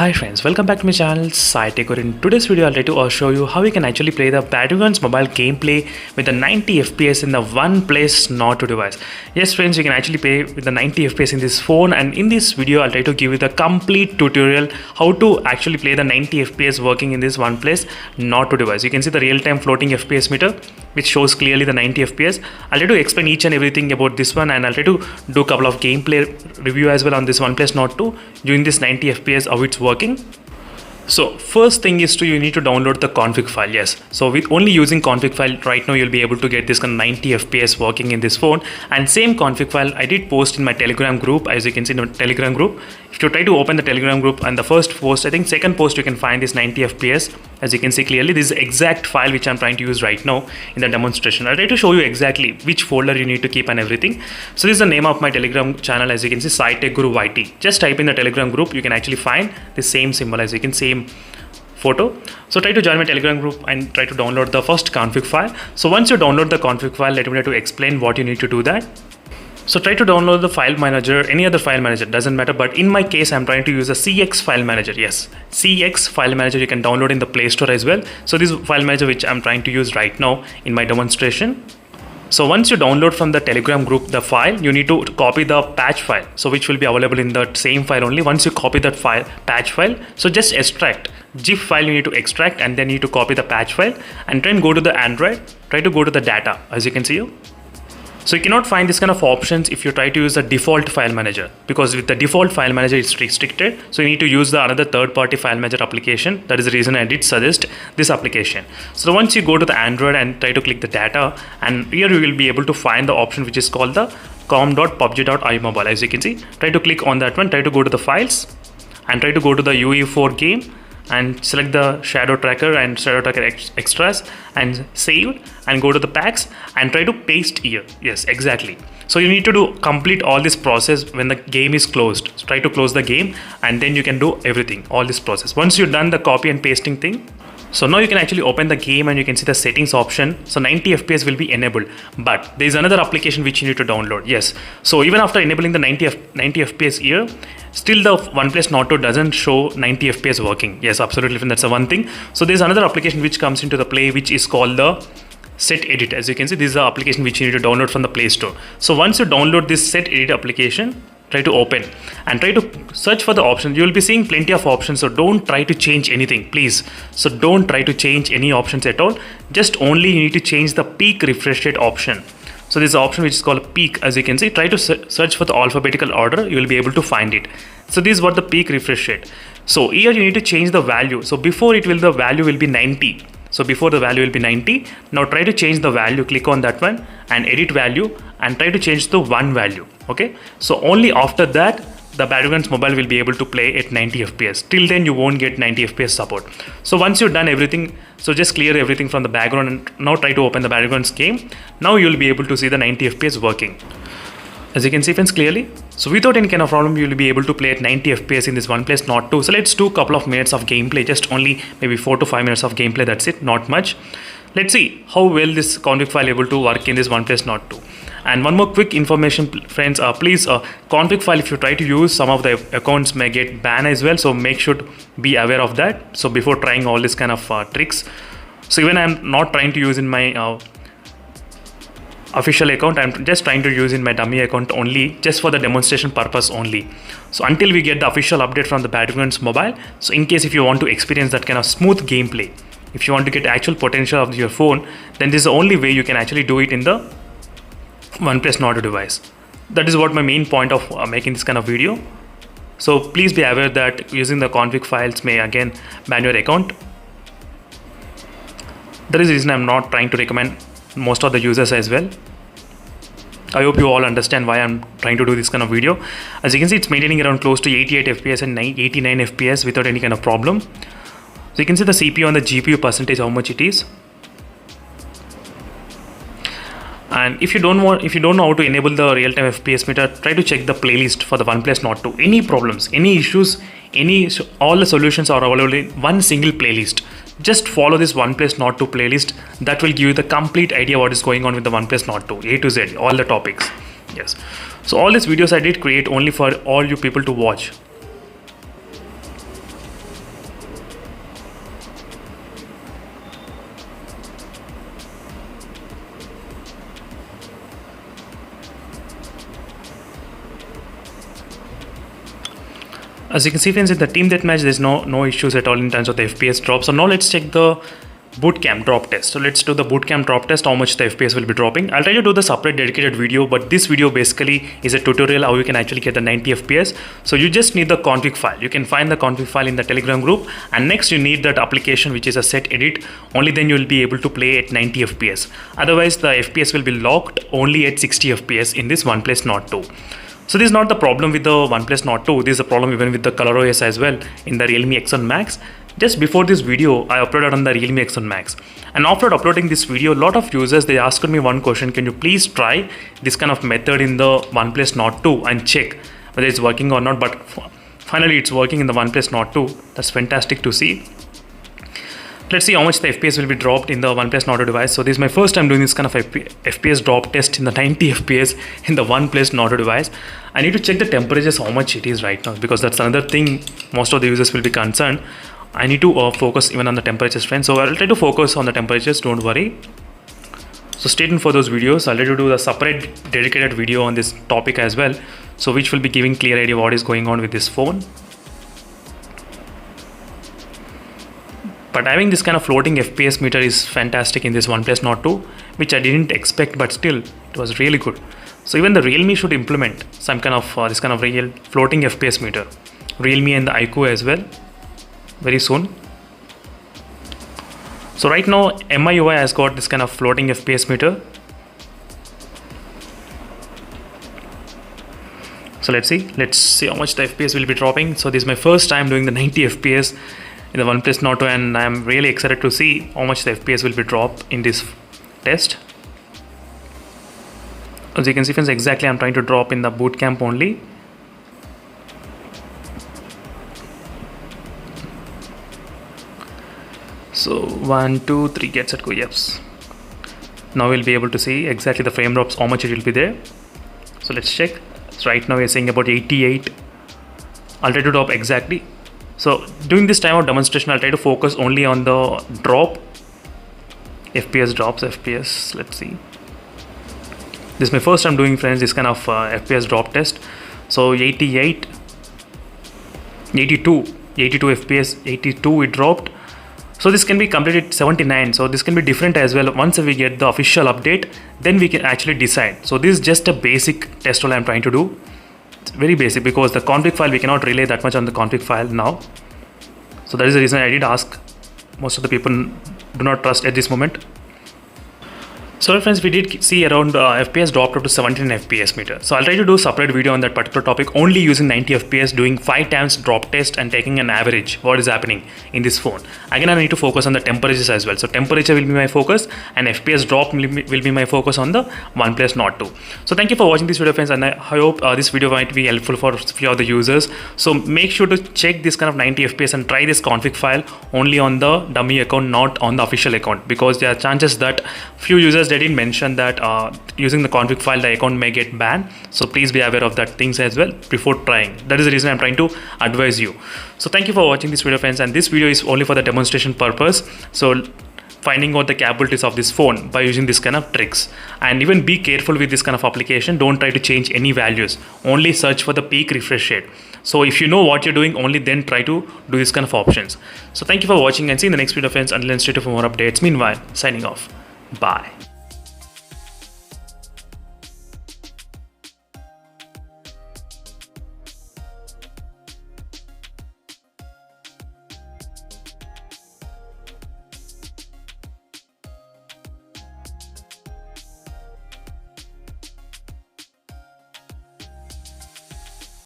Hi friends, welcome back to my channel SciTech. In today's video, I'll try to show you how you can actually play the Battlegrounds mobile gameplay with the 90 FPS in the Oneplus Nord 2 device. Yes friends, you can actually play with the 90 FPS in this phone, and in this video, I'll try to give you the complete tutorial how to actually play the 90 FPS working in this Oneplus Nord 2 device. You can see the real-time floating FPS meter which shows clearly the 90 FPS. I'll try to explain each and everything about this one, and I'll try to do a couple of gameplay review as well on this Oneplus Nord 2 using this 90 FPS, how it's working. So first thing is you need to download the config file. Yes, so with only using config file right now, you'll be able to get this kind of 90 FPS working in this phone. And same config file I did post in my Telegram group. As you can see in the Telegram group, if you try to open the Telegram group and the first post, I think second post, you can find this 90 FPS. As you can see clearly, this is the exact file which I'm trying to use right now in the demonstration. I'll try to show you exactly which folder you need to keep and everything. So this is the name of my Telegram channel. As you can see, SciTech Guru YT. Just type in the Telegram group, you can actually find the same symbol, as you can see, photo. So try to join my Telegram group and try to download the first config file. So once you download the config file, let me try to explain what you need to do that. So try to download the file manager, any other file manager, doesn't matter, but in my case I'm trying to use a CX file manager. Yes, CX file manager you can download in the Play Store as well. So this file manager which I'm trying to use right now in my demonstration. So once you download from the Telegram group the file, you need to copy the patch file, so which will be available in that same file only. Once you copy that file, patch file, so just extract GIF file, you need to extract, and then you need to copy the patch file and try and go to the Android, try to go to the data, as you can see here. So you cannot find this kind of options if you try to use the default file manager, because with the default file manager it's restricted. So you need to use the another third-party file manager application. That is the reason I did suggest this application. So once you go to the Android and try to click the data, and here you will be able to find the option which is called the com.pubg.imobile. As you can see, try to click on that one, try to go to the files and try to go to the UE4 game and select the shadow tracker and shadow tracker extras and save, and go to the packs and try to paste here. Yes, exactly. So you need to complete all this process when the game is closed. So try to close the game and then you can do everything, all this process. Once you've done the copy and pasting thing, so now you can actually open the game and you can see the settings option. So 90 FPS will be enabled, but there is another application which you need to download. Yes, so even after enabling the 90 FPS here, still the Oneplus Nord 2 doesn't show 90 FPS working. Yes, absolutely, that's the one thing. So there's another application which comes into the play, which is called the Set Edit. As you can see, this is the application which you need to download from the Play Store. So once you download this Set Edit application, try to open and try to search for the options. You will be seeing plenty of options, so don't try to change anything, please. So don't try to change any options at all. Just only you need to change the peak refresh rate option. So this is an option which is called peak. As you can see, try to search for the alphabetical order, you will be able to find it. So this is what the peak refresh rate. So here you need to change the value. So before the value will be 90. So before the value will be 90. Now try to change the value, click on that one and edit value and try to change the one value. Okay, so only after that the Battlegrounds mobile will be able to play at 90 FPS. Till then you won't get 90 FPS support. So once you've done everything, so just clear everything from the background and now try to open the Battlegrounds game. Now you'll be able to see the 90 FPS working. As you can see friends clearly, so without any kind of problem, you will be able to play at 90 FPS in this Oneplus Nord 2. So let's do a couple of minutes of gameplay, just only maybe 4 to 5 minutes of gameplay, that's it, not much. Let's see how well this config file able to work in this Oneplus Nord 2. And one more quick information friends, please config file, if you try to use, some of the accounts may get banned as well, so make sure to be aware of that. So before trying all this kind of tricks, so even I'm not trying to use in my official account, I'm just trying to use in my dummy account only, just for the demonstration purpose only. So until we get the official update from the Battlegrounds mobile, so in case if you want to experience that kind of smooth gameplay, if you want to get actual potential of your phone, then this is the only way you can actually do it in the Oneplus Nord device. That is what my main point of making this kind of video. So please be aware that using the config files may again ban your account. That is the reason I'm not trying to recommend most of the users as well. I hope you all understand why I'm trying to do this kind of video. As you can see, it's maintaining around close to 88 FPS and 89 FPS without any kind of problem. So you can see the CPU and the GPU percentage, how much it is. And if you don't know how to enable the real-time FPS meter, try to check the playlist for the Oneplus Nord 2. Any problems, any issues, all the solutions are available in one single playlist. Just follow this Oneplus Nord 2 playlist. That will give you the complete idea what is going on with the Oneplus Nord 2, A to Z, all the topics. Yes. So all these videos I did create only for all you people to watch. As you can see friends, in the team deathmatch there's no issues at all in terms of the FPS drop. So now let's check the bootcamp drop test. So let's do the bootcamp drop test, how much the FPS will be dropping. I'll try to do the separate dedicated video, but this video basically is a tutorial how you can actually get the 90 FPS. So you just need the config file. You can find the config file in the Telegram group, and next you need that application which is a set edit. Only then you will be able to play at 90 FPS. Otherwise the FPS will be locked only at 60 FPS in this Oneplus Nord 2. So this is not the problem with the Oneplus Nord 2, this is a problem even with the ColorOS as well in the Realme X1 Max. Just before this video, I uploaded on the Realme X1 Max. And after uploading this video, a lot of users, they asked me one question, can you please try this kind of method in the Oneplus Nord 2 and check whether it's working or not. But finally it's working in the Oneplus Nord 2. That's fantastic to see. Let's see how much the FPS will be dropped in the Oneplus Nord device. So this is my first time doing this kind of FPS drop test in the 90 FPS in the Oneplus Nord device. I need to check the temperatures, how much it is right now, because that's another thing most of the users will be concerned. I need to focus even on the temperatures, friends. So I'll try to focus on the temperatures, don't worry. So stay tuned for those videos. I'll try to do the separate dedicated video on this topic as well, so which will be giving clear idea what is going on with this phone. But having this kind of floating FPS meter is fantastic in this Oneplus Nord 2, which I didn't expect, but still it was really good. So even the Realme should implement some kind of this kind of real floating FPS meter. Realme and the iQOO as well, very soon. So right now MIUI has got this kind of floating FPS meter. So let's see how much the FPS will be dropping. So this is my first time doing the 90 FPS in the Oneplus Nord 2, and I am really excited to see how much the FPS will be dropped in this test. As you can see friends, exactly I'm trying to drop in the boot camp only. So 1, 2, 3, get set, go, yes. Now we'll be able to see exactly the frame drops, how much it will be there. So let's check. So right now we're saying about 88. I'll try to drop exactly. So during this time of demonstration, I'll try to focus only on the drop. FPS drops, FPS, let's see. This is my first time doing friends this kind of FPS drop test. So 88, 82 FPS, 82 it dropped. So this can be completed 79. So this can be different as well. Once we get the official update, then we can actually decide. So this is just a basic test all I'm trying to do. It's very basic because the config file, we cannot relay that much on the config file now. So that is the reason I did ask. Most of the people do not trust at this moment. So friends, we did see around FPS dropped up to 17 FPS meter. So I'll try to do a separate video on that particular topic, only using 90 FPS, doing 5 times drop test and taking an average what is happening in this phone. Again, I need to focus on the temperatures as well. So temperature will be my focus, and FPS drop will be my focus on the Oneplus Nord 2. So thank you for watching this video friends, and I hope this video might be helpful for a few of the users. So make sure to check this kind of 90 FPS and try this config file only on the dummy account, not on the official account, because there are chances that few users didn't mention that using the config file the account may get banned. So please be aware of that things as well before trying. That is the reason I'm trying to advise you. So thank you for watching this video friends, and this video is only for the demonstration purpose. So finding out the capabilities of this phone by using this kind of tricks, and even be careful with this kind of application. Don't try to change any values, only search for the peak refresh rate. So if you know what you're doing, only then try to do this kind of options. So thank you for watching, and see you in the next video friends. Until then, stay tuned for more updates. Meanwhile, signing off. Bye.